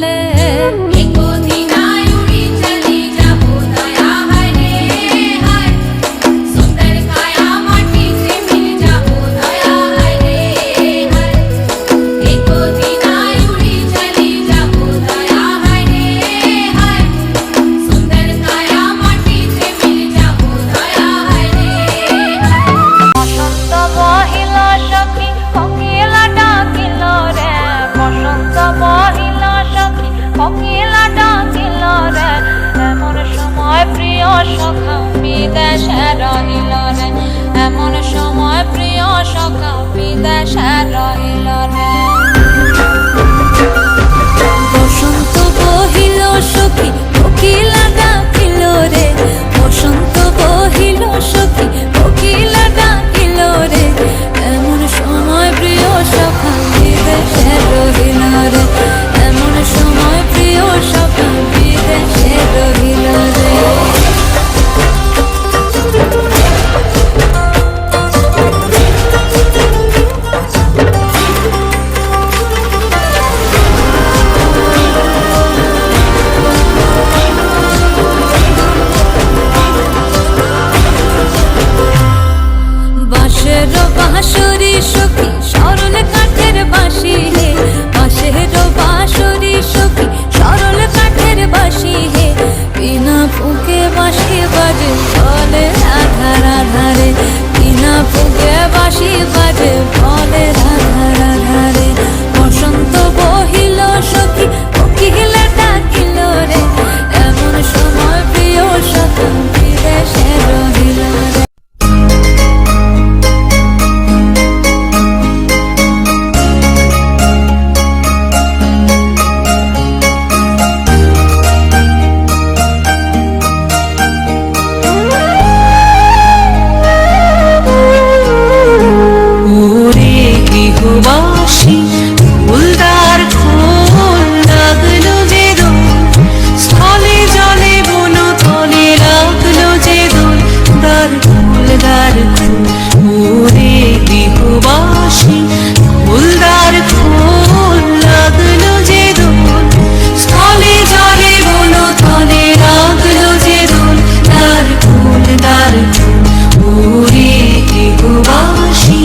চলে। কোকিলা ডাকিল রে, এমন সময় প্রিয় সখা বিদেশে রহিল রে, এমন সময় প্রিয় সখা বিদেশে রহিল রে। বসন্ত বহিল সখী কোকিলা ডাকিল রে, বসন্ত বহিল সখী কোকিলা ডাকিল রে, এমন সময় প্রিয় সখা বিদেশে রহিল রে, এমন সময় প্রিয় সখা বিদেশে রহিল রে। বাঁশের বাঁশরি সখী সরল কাঠের বাঁশি হে, বাঁশের বাঁশরি সখী সরল কাঠের বাঁশি হে, বিনা ফুঁকে বাঁশি বাজে বলে রাধা রাধা রে, বিনা ফুঁকে বাঁশি বাজে বলে রাধা রাধা রে। বসন্ত বহিল সখী কোকিলা ডাকিল রে, এমন সময় প্রিয় সখা বিদেশে রহিল রে। বাসি ফুলদার খোল লাগলো যে দোল, স্থলে জলে বন তলে লাগলো যে দোল, দার খোল দার খোল ওরে গৃহবাসী, ফুলদার খোল লাগলো যে দোল, স্থলে জলে বন তলে লাগলো যে দোল, দার খোল ওরে গৃহবাসী।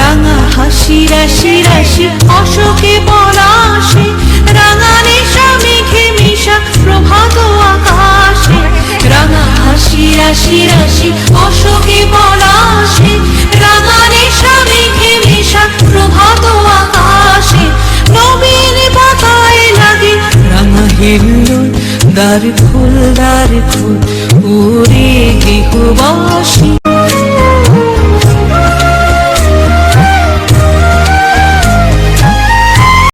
রাঙা হাসি রাশি রাশি অশোকে পলাশে, রাঙা নেশা মেঘে মিশা প্রভাত আকাশে, রাঙা হাসি রাশি রাশি অশোকে পলাশে, রাঙা নেশা মেঘে মিশা প্রভাত আকাশে, নবীন পাতায় লাগে রাঙা হিল্লোল, দ্বার খোল ওরে গৃহবাসী।